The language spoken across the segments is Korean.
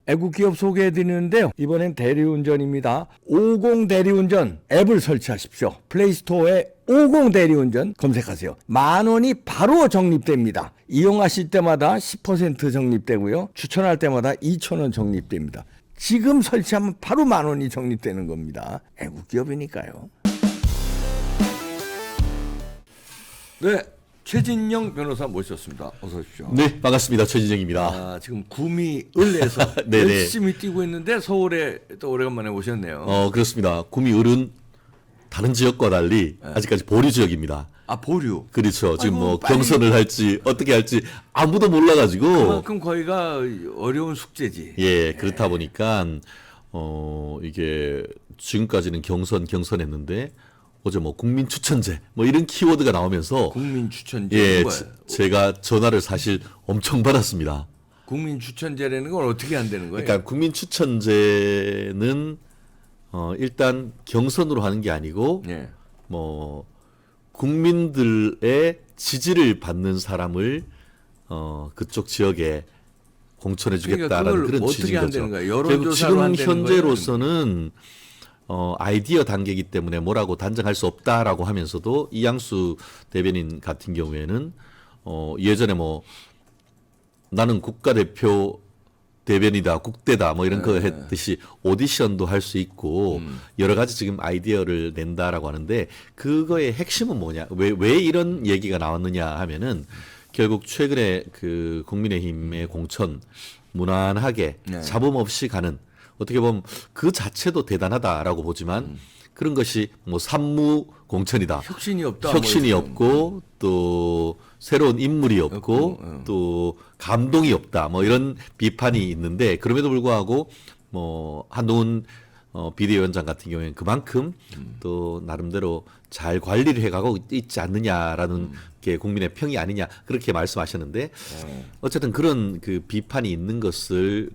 애국 기업 소개해 드리는데요. 이번엔 대리운전입니다. 50 대리운전 앱을 설치하십시오. 플레이스토어에 50 대리운전 검색하세요. 10,000원이 바로 적립됩니다. 이용하실 때마다 10% 적립되고요. 추천할 때마다 2,000원 적립됩니다. 지금 설치하면 바로 10,000원이 적립되는 겁니다. 애국 기업이니까요. 네, 최진영 변호사 모셨습니다. 어서 오십시오. 네, 반갑습니다. 최진영입니다. 지금 구미 을에서 네네. 열심히 뛰고 있는데 서울에 또 오래간만에 오셨네요. 그렇습니다. 구미 을은 다른 지역과 달리 아직까지 보류 지역입니다. 보류. 그렇죠. 지금 아이고, 뭐 빨리. 경선을 할지 어떻게 할지 아무도 몰라가지고. 그만큼 거기가 어려운 숙제지. 예, 그렇다 보니까 이게 지금까지는 경선했는데 어제 뭐 국민 추천제 뭐 이런 키워드가 나오면서 국민 추천제. 예, 뭐예요? 제가 전화를 사실 엄청 받았습니다. 국민 추천제라는 건 어떻게 안 되는 거예요? 그러니까 국민 추천제는 일단 경선으로 하는 게 아니고 예. 뭐 국민들의 지지를 받는 사람을 그쪽 지역에 공천해주겠다라는 그러니까 그런 어떻게 취지인 거죠. 한다는 거예요? 결국 여론조사로 지금 한다는 거예요? 현재로서는 아이디어 단계이기 때문에 뭐라고 단정할 수 없다라고 하면서도 이양수 대변인 같은 경우에는 예전에 뭐 나는 국가대표 대변이다, 국대다, 뭐 이런 거 했듯이 오디션도 할 수 있고 여러 가지 지금 아이디어를 낸다라고 하는데 그거의 핵심은 뭐냐? 왜 이런 얘기가 나왔느냐 하면은 결국 최근에 그 국민의힘의 공천 무난하게 네. 잡음 없이 가는 어떻게 보면 그 자체도 대단하다라고 보지만 그런 것이 뭐 산무 공천이다. 혁신이 없다. 혁신이 뭐 없고 또 새로운 인물이 없고 또 감동이 없다. 뭐 이런 비판이 있는데 그럼에도 불구하고 뭐 한동훈 비대위원장 같은 경우에는 그만큼 또 나름대로 잘 관리를 해가고 있지 않느냐라는 게 국민의 평이 아니냐 그렇게 말씀하셨는데 어쨌든 그런 그 비판이 있는 것을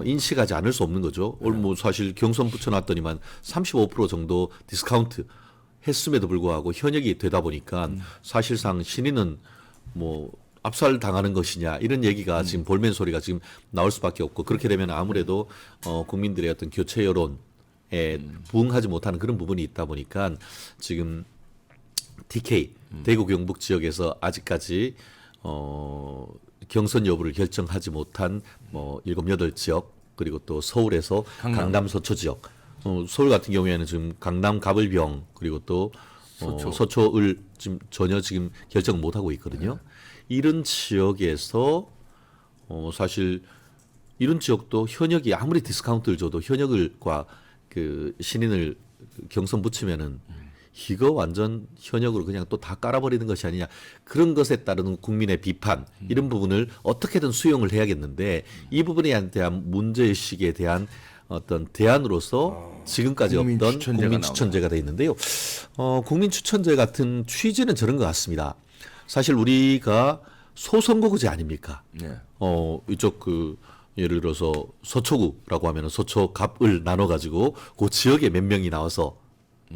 인식하지 않을 수 없는 거죠. 오늘 뭐 사실 경선 붙여놨더니만 35% 정도 디스카운트 했음에도 불구하고 현역이 되다 보니까 사실상 신인은 뭐 압살 당하는 것이냐 이런 얘기가 지금 볼멘 소리가 지금 나올 수밖에 없고 그렇게 되면 아무래도 국민들의 어떤 교체 여론에 부응하지 못하는 그런 부분이 있다 보니까 지금 TK 대구 경북 지역에서 아직까지 경선 여부를 결정하지 못한 뭐 7, 8지역 그리고 또 서울에서 강남 서초 지역 서울 같은 경우에는 지금 강남 가불병 그리고 또 서초을 지금 결정 못 하고 있거든요. 이런 지역에서 사실 이런 지역도 현역이 아무리 디스카운트를 줘도 현역을과 그 신인을 경선 붙이면은 이거 완전 현역으로 그냥 또 다 깔아버리는 것이 아니냐 그런 것에 따르는 국민의 비판 이런 부분을 어떻게든 수용을 해야겠는데 이 부분에 대한 문제의식에 대한 어떤 대안으로서 지금까지 없던 국민 추천제가 돼 있는데요. 국민 추천제 같은 취지는 저런 것 같습니다. 사실 우리가 소선거구제 아닙니까? 네. 이쪽 예를 들어서 서초구라고 하면 서초 갑을 나눠 가지고 그 지역에 몇 명이 나와서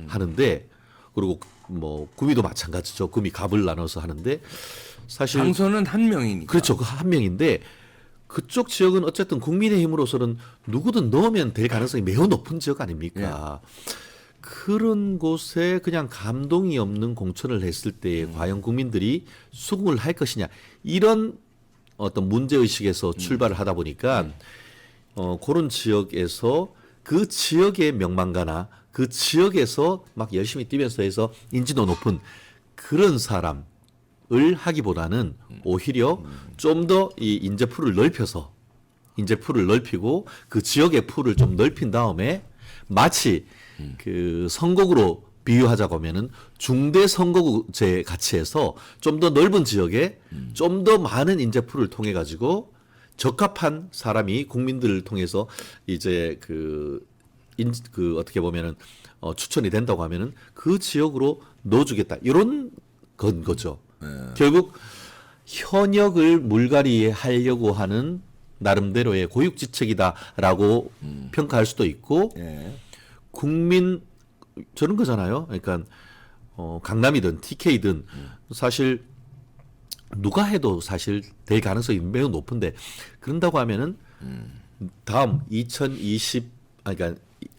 하는데 그리고 뭐 구미도 마찬가지죠. 구미 갑을 나눠서 하는데 사실 당선은 한 명이니까. 그렇죠. 그 한 명인데 그쪽 지역은 어쨌든 국민의힘으로서는 누구든 넣으면 될 가능성이 매우 높은 지역 아닙니까? 그런 곳에 그냥 감동이 없는 공천을 했을 때 과연 국민들이 수긍을 할 것이냐 이런 어떤 문제의식에서 출발을 하다 보니까 그런 지역에서 그 지역의 명망가나 그 지역에서 막 열심히 뛰면서 해서 인지도 높은 그런 사람을 하기보다는 오히려 좀 더 이 인재풀을 넓히고 그 지역의 풀을 좀 넓힌 다음에 마치 그 선거구로 비유하자고 하면은 중대 선거구제 같이 해서 좀 더 넓은 지역에 좀 더 많은 인재풀을 통해 가지고 적합한 사람이 국민들을 통해서 이제 어떻게 보면은 추천이 된다고 하면은 그 지역으로 넣어주겠다 이런 건 거죠. 결국 현역을 물갈이하려고 하는 나름대로의 고육지책이다라고 평가할 수도 있고 국민 저런 거잖아요. 그러니까 강남이든 TK든 사실 누가 해도 사실 될 가능성이 매우 높은데 그런다고 하면은 다음 그러니까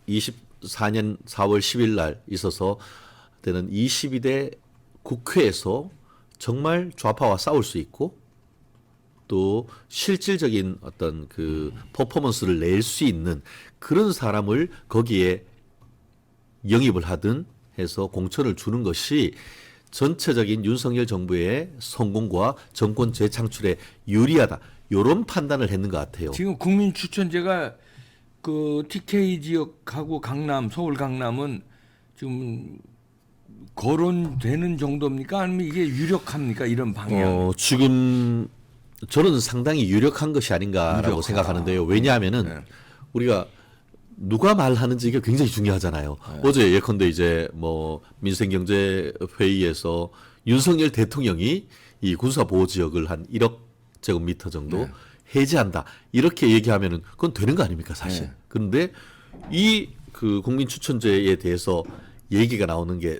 24년 4월 10일 날 있어서 되는 22대 국회에서 정말 좌파와 싸울 수 있고 또 실질적인 어떤 그 퍼포먼스를 낼 수 있는 그런 사람을 거기에 영입을 하든 해서 공천을 주는 것이 전체적인 윤석열 정부의 성공과 정권 재창출에 유리하다. 이런 판단을 했는 것 같아요. 지금 국민 추천제가 그 TK 지역하고 강남, 서울 강남은 지금 거론되는 정도입니까? 아니면 이게 유력합니까? 이런 방향. 지금 저는 상당히 유력한 것이 아닌가라고 유력하다. 생각하는데요. 왜냐하면은 네. 우리가 누가 말하는지 이게 굉장히 중요하잖아요. 어제 예컨대 이제 뭐 민생경제회의에서 윤석열 대통령이 이 군사보호지역을 한 1억 제곱미터 정도 해제한다. 이렇게 얘기하면은 그건 되는 거 아닙니까, 사실. 그런데 이 그 국민추천제에 대해서 얘기가 나오는 게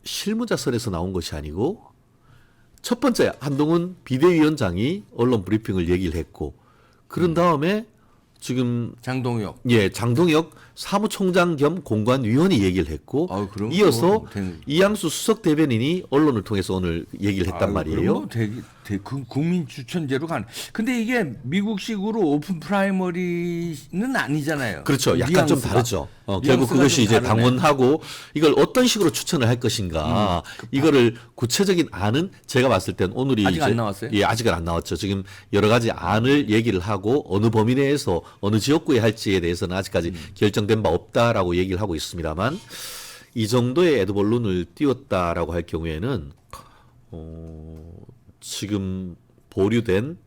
실무자선에서 나온 것이 아니고 첫 번째 한동훈 비대위원장이 언론 브리핑을 얘기를 했고 그런 다음에 지금 장동혁. 장동혁 사무총장 겸 공관위원이 얘기를 했고 아유, 그럼 이어서 뭐 이양수 수석 대변인이 언론을 통해서 오늘 얘기를 했단 말이에요. 국민 추천제로 가는. 근데 이게 미국식으로 오픈 프라이머리는 아니잖아요. 그렇죠. 약간 좀 뉘앙스가. 다르죠. 결국 뉘앙스가 그것이 좀 이제 다르네. 당원하고 이걸 어떤 식으로 추천을 할 것인가. 이거를 구체적인 안은 제가 봤을 땐 오늘이 아직 이제 안 나왔어요? 예, 아직은 안 나왔죠. 지금 여러 가지 안을 얘기를 하고 어느 범위 내에서 어느 지역구에 할지에 대해서는 아직까지 결정된 바 없다라고 얘기를 하고 있습니다만 이 정도의 에드벌룬을 띄웠다라고 할 경우에는 지금 보류된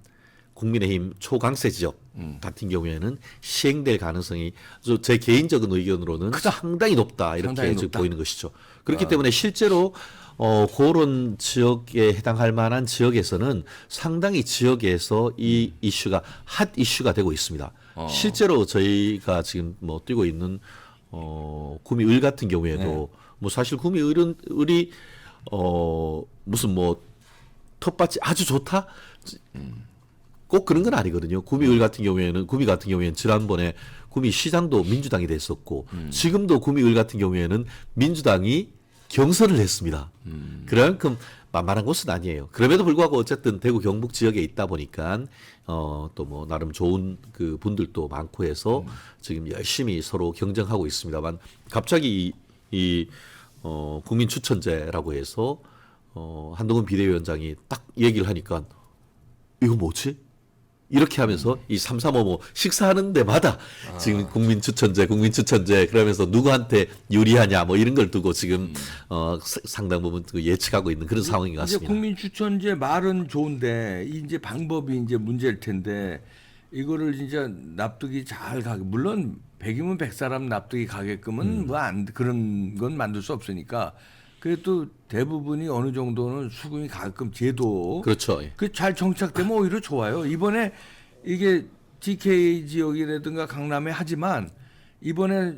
국민의힘 초강세 지역 같은 경우에는 시행될 가능성이 제 개인적인 의견으로는 상당히 높다 이렇게 상당히 지금 높다. 보이는 것이죠. 그렇기 때문에 실제로 그런 지역에 해당할 만한 지역에서는 상당히 지역에서 이 이슈가 핫 이슈가 되고 있습니다. 실제로 저희가 지금 뭐 뛰고 있는 구미을 같은 경우에도 뭐 사실 구미을은 무슨 뭐 텃밭이 아주 좋다? 꼭 그런 건 아니거든요. 구미 같은 경우에는 지난번에 구미 시장도 민주당이 됐었고 지금도 구미을 같은 경우에는 민주당이 경선을 했습니다. 그만큼 만만한 곳은 아니에요. 그럼에도 불구하고 어쨌든 대구 경북 지역에 있다 보니까 또 뭐 나름 좋은 그 분들도 많고 해서 지금 열심히 서로 경쟁하고 있습니다만 갑자기 이 국민 추천제라고 해서 한동훈 비대위원장이 딱 얘기를 하니까 이거 뭐지? 이렇게 하면서 이 335뭐 식사하는 데마다 지금 국민 추천제 그러면서 누구한테 유리하냐 뭐 이런 걸 두고 지금 상당 부분 예측하고 있는 그런 상황인 것 이제 같습니다. 국민 추천제 말은 좋은데 이제 방법이 이제 문제일 텐데 이거를 진짜 납득이 잘 가게 물론 100이면 100사람 납득이 가게끔은 뭐 그런 건 만들 수 없으니까 그래도 대부분이 어느 정도는 수긍이 가끔 제도 그렇죠. 그 잘 정착되면 오히려 좋아요. 이번에 이게 TK 지역이라든가 강남에 하지만 이번에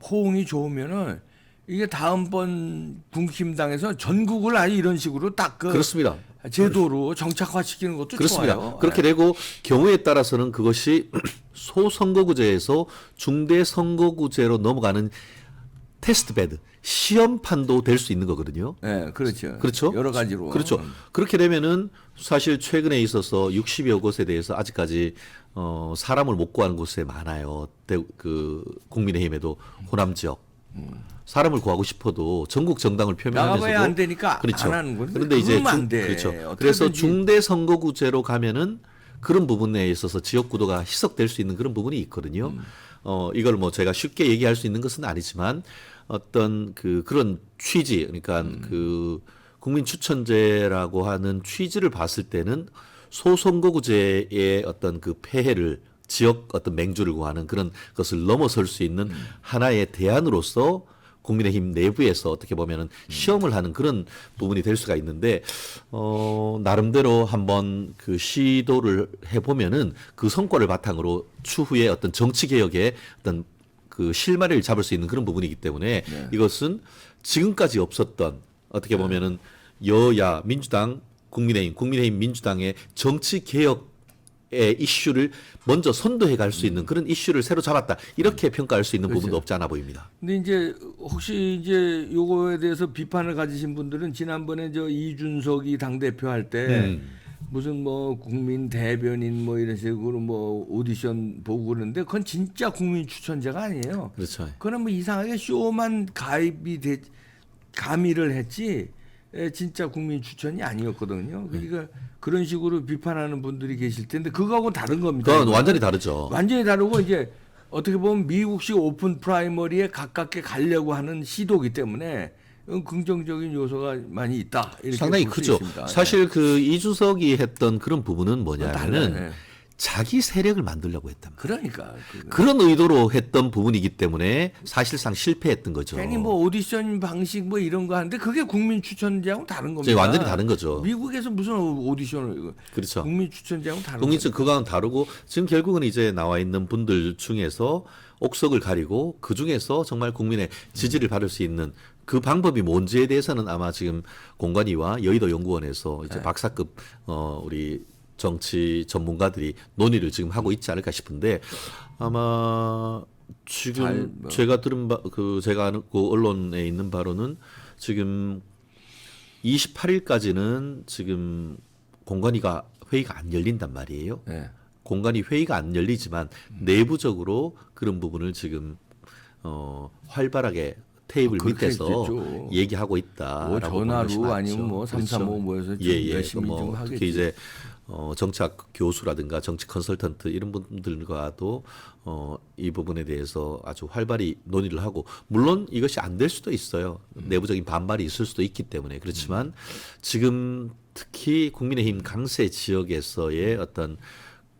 호응이 좋으면은 이게 다음번 국힘당에서 전국을 아예 이런 식으로 딱 그렇습니다. 제도로 정착화시키는 것도 그렇습니다. 좋아요. 그렇게 되고 경우에 따라서는 그것이 소선거구제에서 중대선거구제로 넘어가는 테스트베드 시험판도 될 수 있는 거거든요. 네, 그렇죠. 그렇죠. 여러 가지로. 그렇죠. 그렇게 되면은 사실 최근에 있어서 60여 곳에 대해서 아직까지 사람을 못 구하는 곳에 많아요. 그 국민의힘에도 호남 지역. 사람을 구하고 싶어도 전국 정당을 표명하면서도 나가봐야 안 되니까 그렇죠. 안 하는 건데. 그런데 이제 안 돼. 그렇죠. 어떻게든지. 그래서 중대 선거구제로 가면은 그런 부분에 있어서 지역 구도가 희석될 수 있는 그런 부분이 있거든요. 이걸 뭐 제가 쉽게 얘기할 수 있는 것은 아니지만 어떤 그런 취지 그러니까 그 국민 추천제라고 하는 취지를 봤을 때는 소선거구제의 어떤 그 폐해를 지역 어떤 맹주를 구하는 그런 것을 넘어설 수 있는 하나의 대안으로서 국민의힘 내부에서 어떻게 보면은 시험을 하는 그런 부분이 될 수가 있는데 나름대로 한번 그 시도를 해보면은 그 성과를 바탕으로 추후에 어떤 정치 개혁의 어떤 그 실마리를 잡을 수 있는 그런 부분이기 때문에 이것은 지금까지 없었던 어떻게 보면은 여야 민주당 국민의힘 민주당의 정치 개혁 이슈를 먼저 선도해 갈 수 있는 그런 이슈를 새로 잡았다. 이렇게 평가할 수 있는 부분도 없지 않아 보입니다. 근데 이제 혹시 이제 요거에 대해서 비판을 가지신 분들은 지난번에 저 이준석이 당대표 할 때 무슨 뭐 국민 대변인 뭐 이런 식으로 뭐 오디션 보고 그러는데 그건 진짜 국민 추천제가 아니에요. 그렇죠. 그건 뭐 이상하게 쇼만 가미를 했지 진짜 국민 추천이 아니었거든요. 그러니까 그런 식으로 비판하는 분들이 계실 텐데 그거하고 다른 겁니다. 그건 완전히 다르죠. 완전히 다르고 이제 어떻게 보면 미국식 오픈 프라이머리에 가깝게 가려고 하는 시도기 때문에 긍정적인 요소가 많이 있다. 이렇게 상당히 볼수 크죠. 있습니다. 사실 그 이준석이 했던 그런 부분은 뭐냐면은 달라요. 자기 세력을 만들려고 했단 말이에요. 그러니까 그런 의도로 했던 부분이기 때문에 사실상 실패했던 거죠. 괜히 뭐 오디션 방식 뭐 이런 거 하는데 그게 국민 추천제하고 다른 겁니다. 완전히 다른 거죠. 미국에서 무슨 오디션을 그렇죠. 국민 추천제하고 다른 국민적 그거는 다르고 지금 결국은 이제 나와 있는 분들 중에서 옥석을 가리고 그 중에서 정말 국민의 지지를 받을 수 있는 그 방법이 뭔지에 대해서는 아마 지금 공관위와 여의도 연구원에서 이제 박사급 우리 정치 전문가들이 논의를 지금 하고 있지 않을까 싶은데 아마 지금 제가 들은 제가 아는 그 언론에 있는 바로는 지금 28일까지는 지금 공관위가 회의가 안 열린단 말이에요. 네. 공관위 회의가 안 열리지만 내부적으로 그런 부분을 지금 활발하게 테이블 밑에서 했겠죠. 얘기하고 있다라고 뭐 전화로 보는 것이 아니면 뭐 맞죠. 335 모여서 좀 열심히 좀 하겠지. 특히 이제 정치학 교수라든가 정치 컨설턴트 이런 분들과도 이 부분에 대해서 아주 활발히 논의를 하고 물론 이것이 안 될 수도 있어요. 내부적인 반발이 있을 수도 있기 때문에 그렇지만 지금 특히 국민의힘 강세 지역에서의 어떤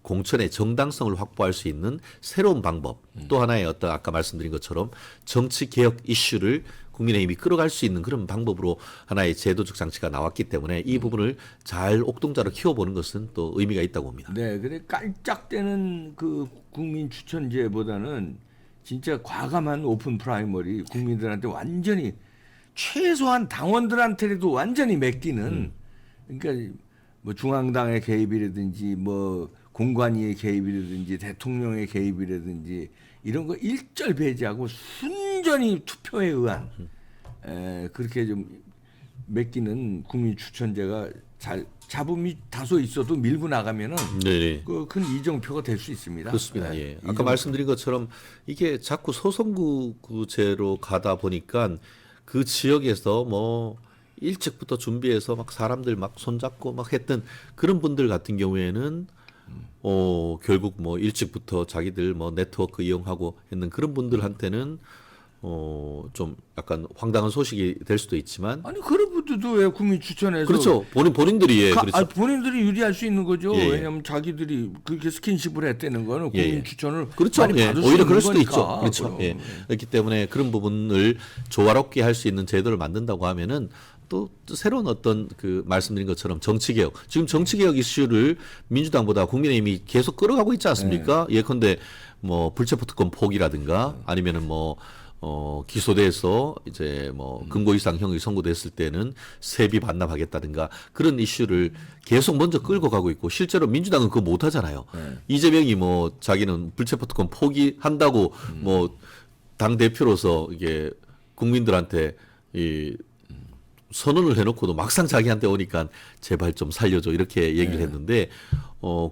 공천의 정당성을 확보할 수 있는 새로운 방법 또 하나의 어떤 아까 말씀드린 것처럼 정치 개혁 이슈를 국민의힘이 끌어갈 수 있는 그런 방법으로 하나의 제도적 장치가 나왔기 때문에 이 부분을 잘 옥동자로 키워보는 것은 또 의미가 있다고 봅니다. 네, 그래 깔짝대는 그 국민 추천제보다는 진짜 과감한 오픈 프라이머리 국민들한테 완전히 최소한 당원들한테라도 완전히 맡기는 그러니까 뭐 중앙당의 개입이라든지 뭐 공관위의 개입이라든지 대통령의 개입이라든지 이런 거 일절 배제하고 순전히 투표에 의한 그렇게 좀 맡기는 국민 추천제가 잘 잡음이 다소 있어도 밀고 나가면은 네. 그 큰 이정표가 될 수 있습니다. 그렇습니다. 예. 아까 이정표. 말씀드린 것처럼 이게 자꾸 소선구제로 가다 보니까 그 지역에서 뭐 일찍부터 준비해서 막 사람들 막 손잡고 막 했던 그런 분들 같은 경우에는 결국 뭐 일찍부터 자기들 뭐 네트워크 이용하고 했는 그런 분들한테는 좀 약간 황당한 소식이 될 수도 있지만 아니 그런 분들도 왜 국민 추천해서 그렇죠. 본인들이 예, 그렇죠. 본인들이 유리할 수 있는 거죠. 예, 예. 왜냐하면 자기들이 그렇게 스킨십을 했다는 거는 예, 국민 예. 추천을 그렇죠. 많이 예. 받을 수 오히려 있는 그럴 수도 거니까. 있죠. 그렇죠. 그럼. 예. 그렇기 때문에 그런 부분을 조화롭게 할 수 있는 제도를 만든다고 하면은 또 새로운 어떤 그 말씀드린 것처럼 정치개혁 지금 정치개혁 이슈를 민주당보다 국민의힘이 계속 끌어가고 있지 않습니까? 예컨대 뭐 불체포특권 포기라든가 아니면은 뭐 기소돼서 이제 뭐 금고 이상 형이 선고됐을 때는 세비 반납하겠다든가 그런 이슈를 계속 먼저 끌고 가고 있고 실제로 민주당은 그거 못 하잖아요. 이재명이 뭐 자기는 불체포특권 포기한다고 뭐 당 대표로서 이게 국민들한테 이 선언을 해놓고도 막상 자기한테 오니까 제발 좀 살려줘 이렇게 얘기를 했는데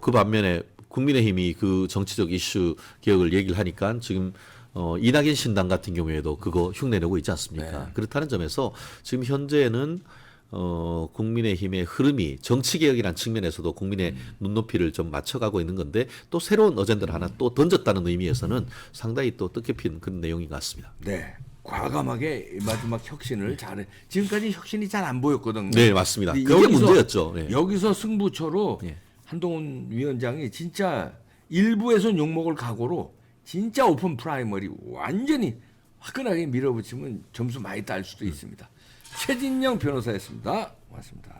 그 반면에 국민의힘이 그 정치적 이슈 개혁을 얘기를 하니까 지금 이낙연 신당 같은 경우에도 그거 흉내내고 있지 않습니까? 그렇다는 점에서 지금 현재는 국민의힘의 흐름이 정치개혁이라는 측면에서도 국민의 눈높이를 좀 맞춰가고 있는 건데 또 새로운 어젠다를 하나 또 던졌다는 의미에서는 상당히 또 뜻깊은 그런 내용인 것 같습니다. 네. 과감하게 마지막 혁신을 잘해. 지금까지 혁신이 잘 안 보였거든요. 네, 맞습니다. 근데 그게 문제였죠. 네. 여기서 승부처로 한동훈 위원장이 진짜 일부에선 욕먹을 각오로 진짜 오픈 프라이머리 완전히 화끈하게 밀어붙이면 점수 많이 딸 수도 있습니다. 최진영 변호사였습니다. 고맙습니다.